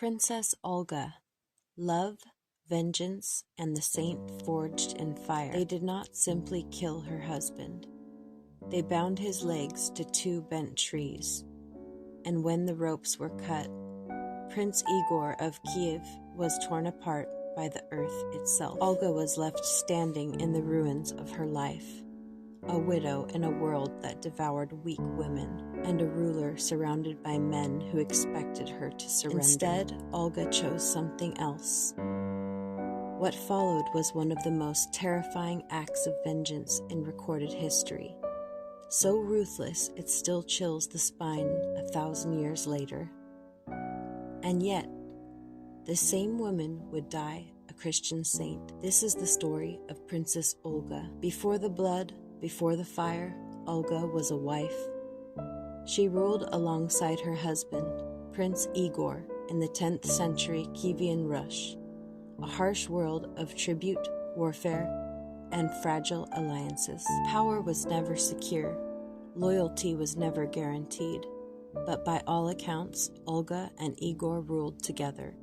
Princess Olga. Love, vengeance, and the saint forged in fire. They did not simply kill her husband. They bound his legs to two bent trees. And when the ropes were cut, Prince Igor of Kiev was torn apart by the earth itself. Olga was left standing in the ruins of her life, a widow in a world that devoured weak women, and a ruler surrounded by men who expected her to surrender. Instead, Olga chose something else. What followed was one of the most terrifying acts of vengeance in recorded history. So ruthless, it still chills the spine 1,000 years later. And yet, the same woman would die a Christian saint. This is the story of Princess Olga. Before the blood, before the fire, Olga was a wife. She ruled alongside her husband, Prince Igor, in the 10th century Kievan Rus, a harsh world of tribute, warfare, and fragile alliances. Power was never secure. Loyalty was never guaranteed. But by all accounts, Olga and Igor ruled together.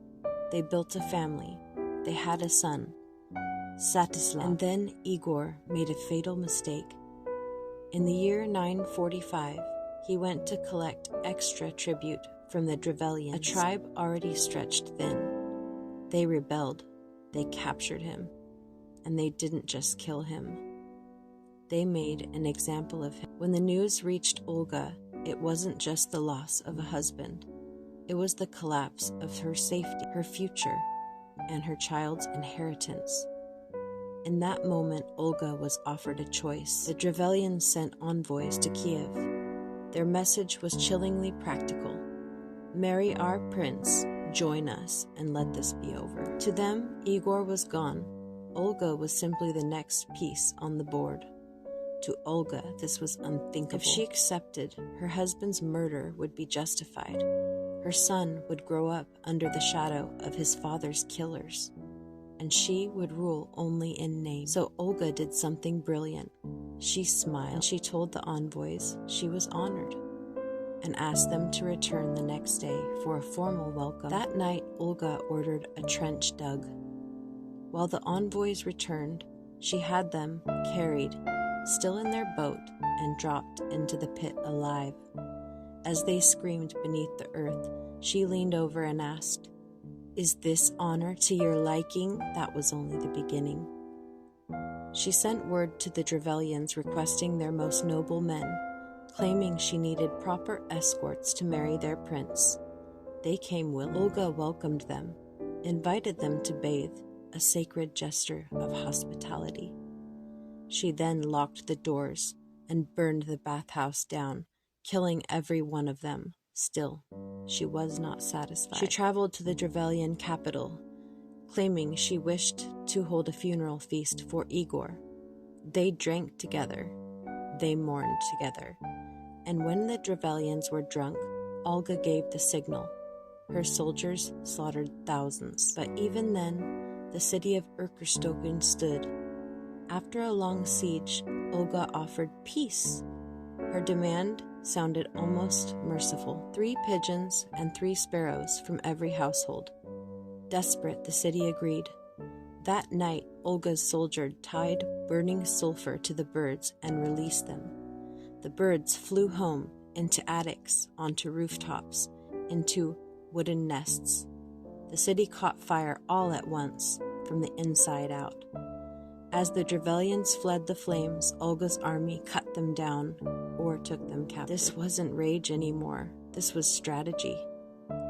They built a family. They had a son, Satislav. And then Igor made a fatal mistake. In the year 945, he went to collect extra tribute from the Drevelians, a tribe already stretched thin. They rebelled. They captured him. And they didn't just kill him. They made an example of him. When the news reached Olga, it wasn't just the loss of a husband. It was the collapse of her safety, her future, and her child's inheritance. In that moment, Olga was offered a choice. The Drevelians sent envoys to Kiev. Their message was chillingly practical. Marry our prince, join us, and let this be over. To them, Igor was gone. Olga was simply the next piece on the board. To Olga, this was unthinkable. If she accepted, her husband's murder would be justified. Her son would grow up under the shadow of his father's killers, and she would rule only in name. So Olga did something brilliant. She smiled, and she told the envoys she was honored, and asked them to return the next day for a formal welcome. That night, Olga ordered a trench dug. While the envoys returned, she had them carried, still in their boat, and dropped into the pit alive. As they screamed beneath the earth, she leaned over and asked, "Is this honor to your liking?" That was only the beginning. She sent word to the Drevelians requesting their most noble men, claiming she needed proper escorts to marry their prince. They came willingly. Olga welcomed them, invited them to bathe, a sacred gesture of hospitality. She then locked the doors and burned the bathhouse down, killing every one of them. Still, she was not satisfied. She traveled to the Drevelian capital, claiming she wished to hold a funeral feast for Igor. They drank together. They mourned together. And when the Drevelians were drunk, Olga gave the signal. Her soldiers slaughtered thousands. But even then, the city of Urkerstoken stood. After a long siege, Olga offered peace. Her demand sounded almost merciful. 3 pigeons and 3 sparrows from every household. Desperate, the city agreed. That night, Olga's soldier tied burning sulfur to the birds and released them. The birds flew home, into attics, onto rooftops, into wooden nests. The city caught fire all at once, from the inside out. As the Drevelians fled the flames, Olga's army cut them down or took them captive. This wasn't rage anymore. This was strategy.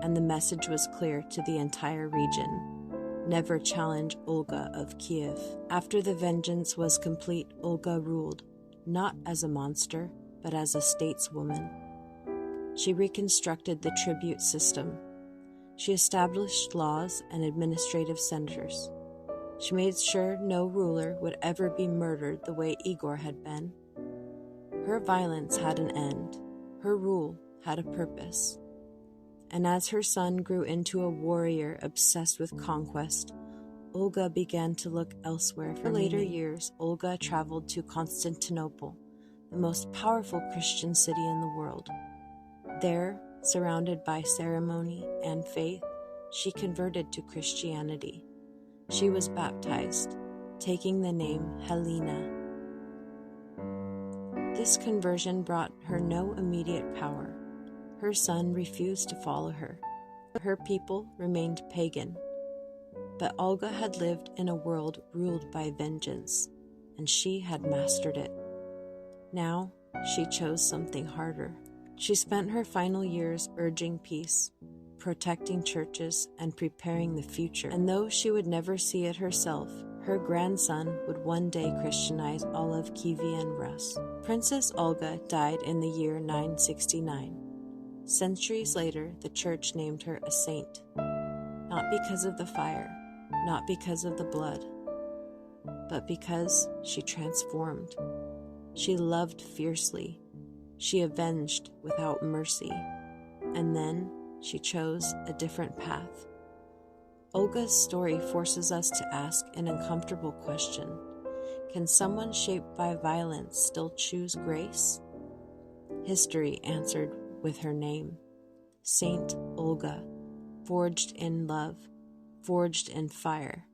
And the message was clear to the entire region. Never challenge Olga of Kiev. After the vengeance was complete, Olga ruled, not as a monster, but as a stateswoman. She reconstructed the tribute system. She established laws and administrative centers. She made sure no ruler would ever be murdered the way Igor had been. Her violence had an end. Her rule had a purpose. And as her son grew into a warrior obsessed with conquest, Olga began to look elsewhere for later years. Olga traveled to Constantinople, the most powerful Christian city in the world. There, surrounded by ceremony and faith, she converted to Christianity. She was baptized, taking the name Helena. This conversion brought her no immediate power. Her son refused to follow her. Her people remained pagan. But Olga had lived in a world ruled by vengeance, and she had mastered it. Now, she chose something harder. She spent her final years urging peace, protecting churches, and preparing the future. And though she would never see it herself, her grandson would one day Christianize all of Kievan Rus. Princess Olga died in the year 969. Centuries later, the church named her a saint, not because of the fire, not because of the blood, but because she transformed. She loved fiercely. She avenged without mercy. And then she chose a different path. Olga's story forces us to ask an uncomfortable question. Can someone shaped by violence still choose grace? History answered with her name, Saint Olga, forged in love, forged in fire.